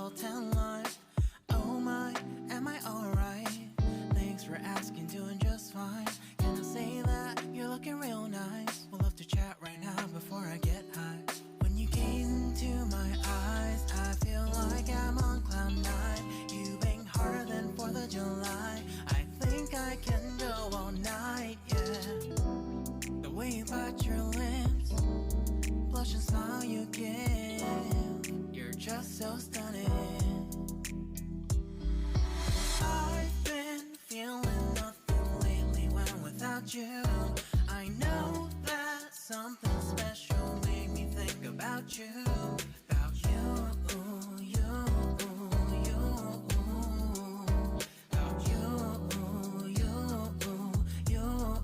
salt and lime. Oh my, am I alright? Thanks for asking, doing just fine. Can I say that you're looking real nice? We'll have to chat right now before I get high. When you gaze into my eyes, I feel like I'm on cloud nine. You bang harder than 4th of July. I think I can go all night, yeah. The way you bite your lips, blush and smile you give, you're just so stunning. I've been feeling nothing lately when without you. I know that something special made me think about you. About you, you, you. About you, you, you.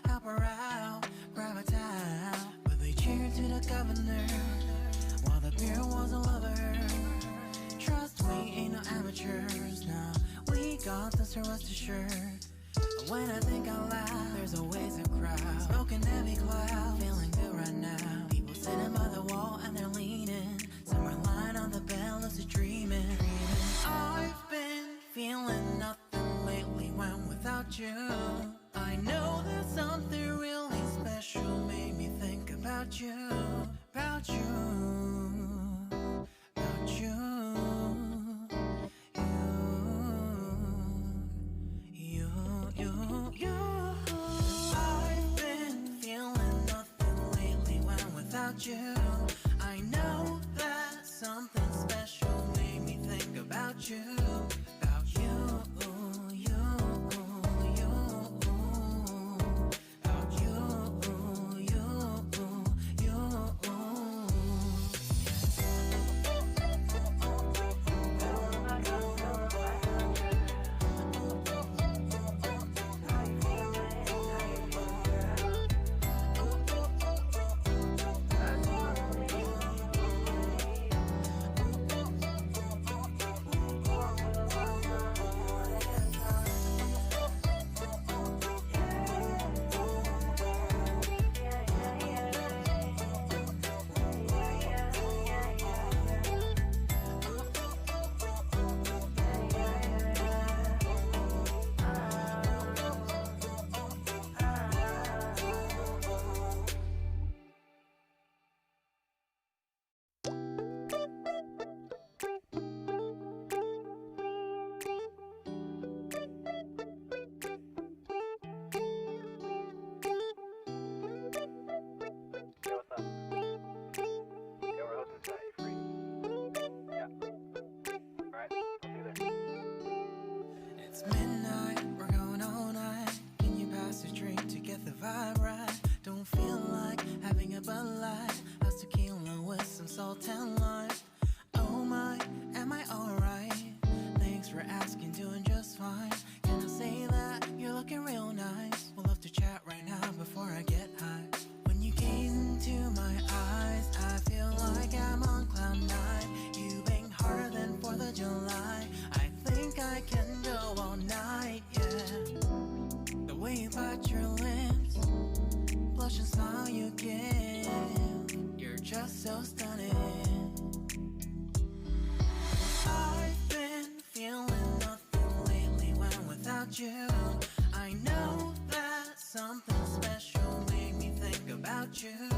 Help her out, grab a towel. But they cheered to the governor while the beer was a lover. Trust we ain't no amateurs, nah. We got this, so rest assured. But when I think out loud, there's always a crowd smoking heavy cloud, feeling good right now. People sitting by the wall and they're leaning. Some are lying on the bed, lucid dreaming. I've been feeling nothing lately when without you. I know that something really special made me think about you, about you, about you, you. I've been feeling nothing lately when without you. I know that something special made me think about you, about you, you. I know that something special made me think about you.